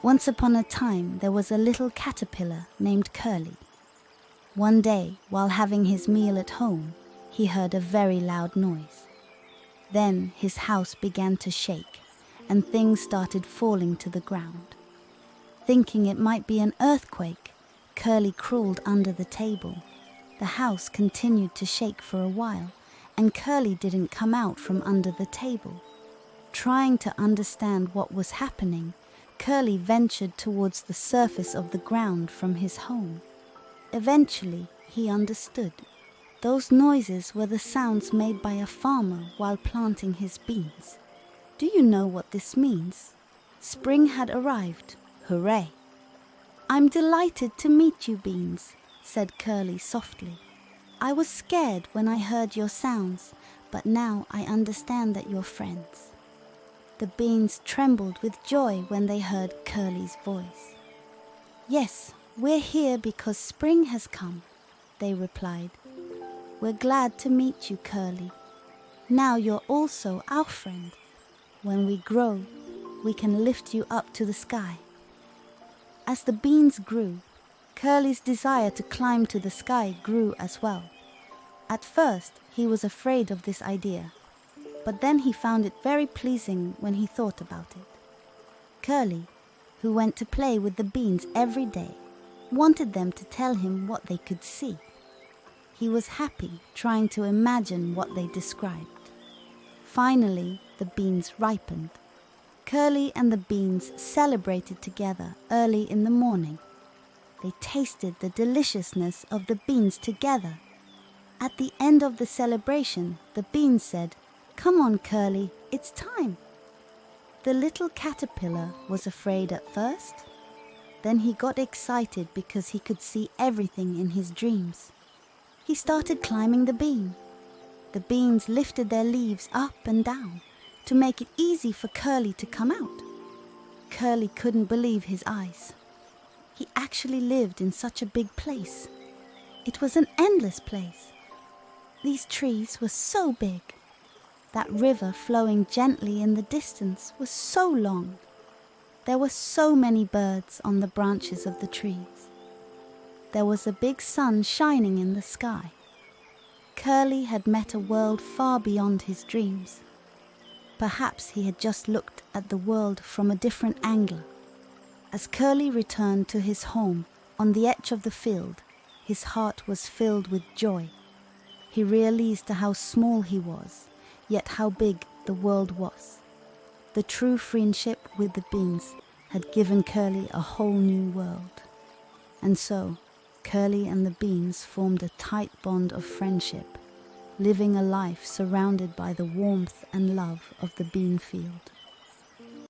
Once upon a time, there was a little caterpillar named Curly. One day, while having his meal at home, he heard a very loud noise. Then his house began to shake, and things started falling to the ground. Thinking it might be an earthquake, Curly crawled under the table. The house continued to shake for a while, and Curly didn't come out from under the table. Trying to understand what was happening, Curly ventured towards the surface of the ground from his home. Eventually, he understood. Those noises were the sounds made by a farmer while planting his beans. Do you know what this means? Spring had arrived. Hooray! "I'm delighted to meet you, Beans," said Curly softly. "I was scared when I heard your sounds, but now I understand that you're friends." The beans trembled with joy when they heard Curly's voice. "Yes, we're here because spring has come," they replied. "We're glad to meet you, Curly. Now you're also our friend. When we grow, we can lift you up to the sky." As the beans grew, Curly's desire to climb to the sky grew as well. At first, he was afraid of this idea, but then he found it very pleasing when he thought about it. Curly, who went to play with the beans every day, wanted them to tell him what they could see. He was happy trying to imagine what they described. Finally, the beans ripened. Curly and the beans celebrated together early in the morning. They tasted the deliciousness of the beans together. At the end of the celebration, the beans said, "Come on, Curly, it's time." The little caterpillar was afraid at first. Then he got excited because he could see everything in his dreams. He started climbing the bean. The beans lifted their leaves up and down to make it easy for Curly to come out. Curly couldn't believe his eyes. He actually lived in such a big place. It was an endless place. These trees were so big. That river flowing gently in the distance was so long. There were so many birds on the branches of the trees. There was a big sun shining in the sky. Curly had met a world far beyond his dreams. Perhaps he had just looked at the world from a different angle. As Curly returned to his home on the edge of the field, his heart was filled with joy. He realized how small he was, yet how big the world was. The true friendship with the beans had given Curly a whole new world. And so, Curly and the beans formed a tight bond of friendship, living a life surrounded by the warmth and love of the bean field.